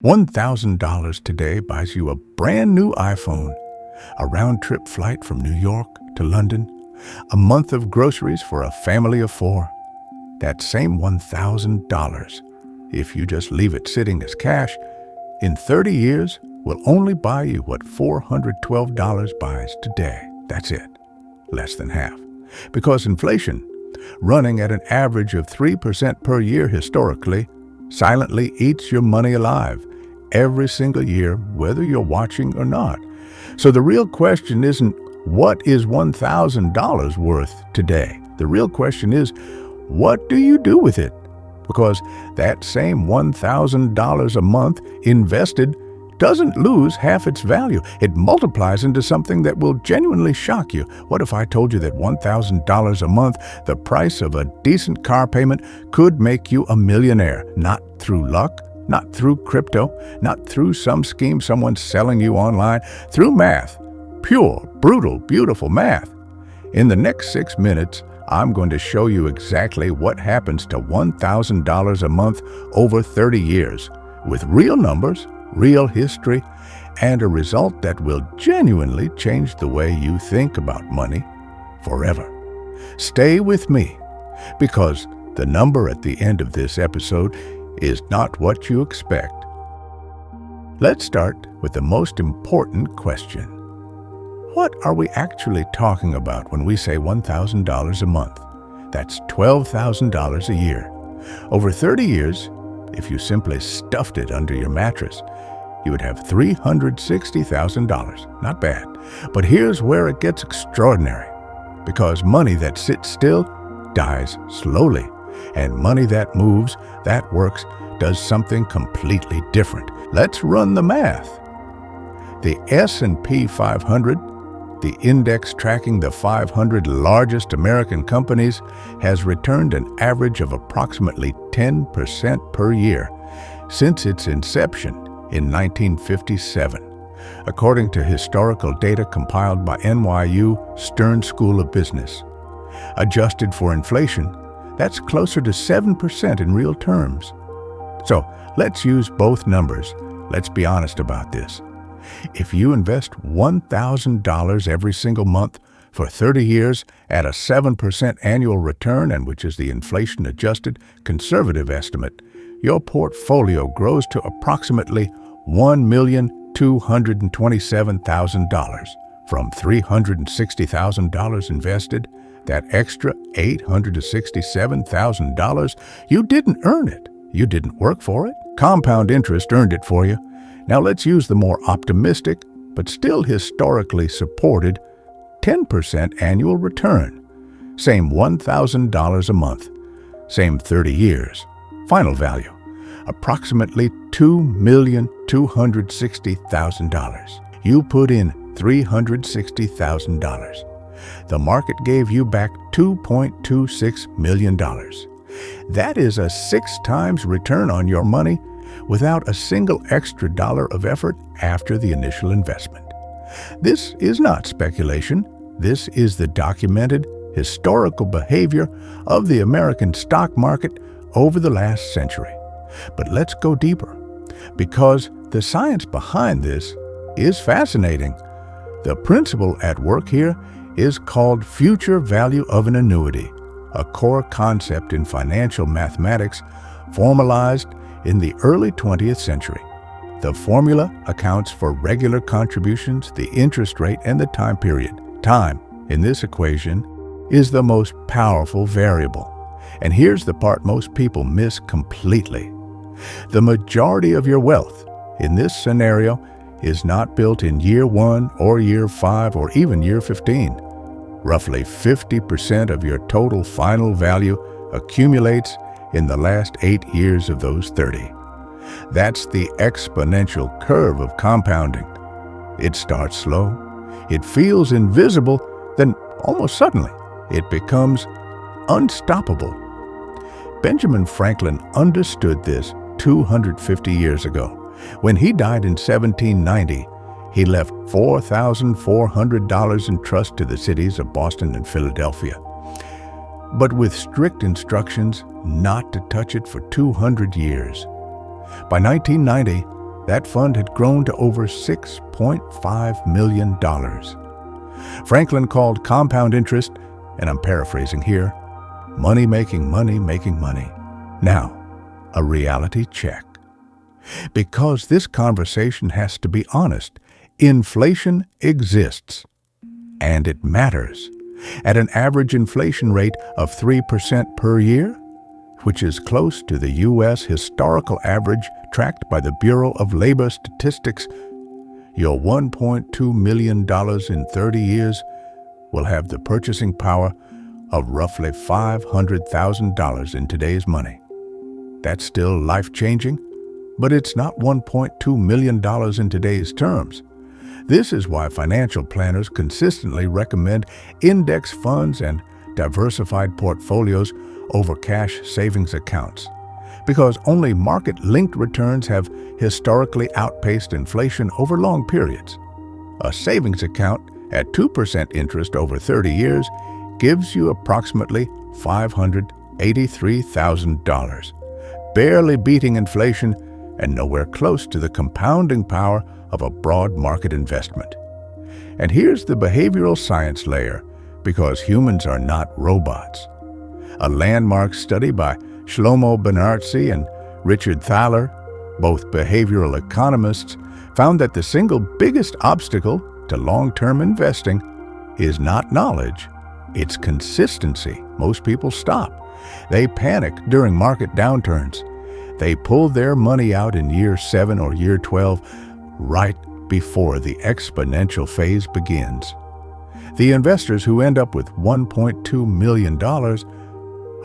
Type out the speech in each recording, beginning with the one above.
$1,000 today buys you a brand new iPhone, a round-trip flight from New York to London, a month of groceries for a family of four. That same $1,000, if you just leave it sitting as cash, in 30 years will only buy you what $412 buys today. That's it, less than half. Because inflation, running at an average of 3% per year historically, silently eats your money alive every single year, whether you're watching or not. So the real question isn't, what is $1,000 worth today? The real question is, what do you do with it? Because that same $1,000 a month invested doesn't lose half its value. It multiplies into something that will genuinely shock you. What if I told you that $1,000 a month, the price of a decent car payment, could make you a millionaire? Not through luck, not through crypto, not through some scheme someone's selling you online, through math. Pure, brutal, beautiful math. In the next 6 minutes, I'm going to show you exactly what happens to $1,000 a month over 30 years, with real numbers, real history, and a result that will genuinely change the way you think about money forever. Stay with me, because the number at the end of this episode is not what you expect. Let's start with the most important question. What are we actually talking about when we say $1,000 a month? That's $12,000 a year. Over 30 years, if you simply stuffed it under your mattress, you would have $360,000. Not bad. But here's where it gets extraordinary. Because money that sits still dies slowly. And money that moves, that works, does something completely different. Let's run the math. The S&P 500, the index tracking the 500 largest American companies, has returned an average of approximately 10% per year since its inception in 1957, according to historical data compiled by NYU Stern School of Business. Adjusted for inflation, that's closer to 7% in real terms. So let's use both numbers. Let's be honest about this. If you invest $1,000 every single month for 30 years at a 7% annual return, and which is the inflation-adjusted conservative estimate, your portfolio grows to approximately $1,227,000. From $360,000 invested, that extra $867,000, you didn't earn it. You didn't work for it. Compound interest earned it for you. Now let's use the more optimistic, but still historically supported 10% annual return. Same $1,000 a month. Same 30 years. Final value, approximately $2,260,000. You put in $360,000. The market gave you back $2.26 million. That is a 6 times return on your money without a single extra dollar of effort after the initial investment. This is not speculation. This is the documented historical behavior of the American stock market over the last century. But let's go deeper, because the science behind this is fascinating. The principle at work here is called future value of an annuity, a core concept in financial mathematics formalized in the early 20th century. The formula accounts for regular contributions, the interest rate, and the time period. Time, in this equation, is the most powerful variable. And here's the part most people miss completely. The majority of your wealth, in this scenario, is not built in year 1 or year 5 or even year 15. Roughly 50% of your total final value accumulates in the last 8 years of those 30. That's the exponential curve of compounding. It starts slow, it feels invisible, then almost suddenly it becomes unstoppable. Benjamin Franklin understood this 250 years ago. When he died in 1790, he left $4,400 in trust to the cities of Boston and Philadelphia, but with strict instructions not to touch it for 200 years. By 1990, that fund had grown to over $6.5 million. Franklin called compound interest, and I'm paraphrasing here, money making money making money. Now, a reality check. Because this conversation has to be honest, inflation exists, and it matters. At an average inflation rate of 3% per year, which is close to the U.S. historical average tracked by the Bureau of Labor Statistics, your $1.2 million in 30 years will have the purchasing power of roughly $500,000 in today's money. That's still life-changing, but it's not $1.2 million in today's terms. This is why financial planners consistently recommend index funds and diversified portfolios over cash savings accounts, because only market-linked returns have historically outpaced inflation over long periods. A savings account at 2% interest over 30 years gives you approximately $583,000, barely beating inflation and nowhere close to the compounding power of a broad market investment. And here's the behavioral science layer, because humans are not robots. A landmark study by Shlomo Benartzi and Richard Thaler, both behavioral economists, found that the single biggest obstacle to long-term investing is not knowledge, it's consistency. Most people stop. They panic during market downturns. They pull their money out in year 7 or year 12, right before the exponential phase begins. The investors who end up with $1.2 million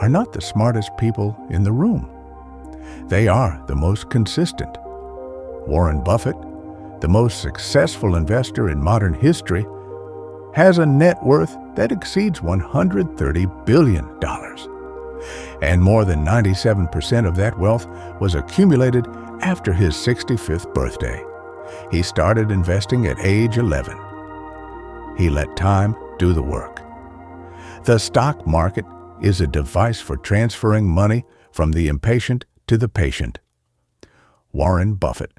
are not the smartest people in the room. They are the most consistent. Warren Buffett, the most successful investor in modern history, has a net worth that exceeds $130 billion. And more than 97% of that wealth was accumulated after his 65th birthday. He started investing at age 11. He let time do the work. The stock market is a device for transferring money from the impatient to the patient. Warren Buffett.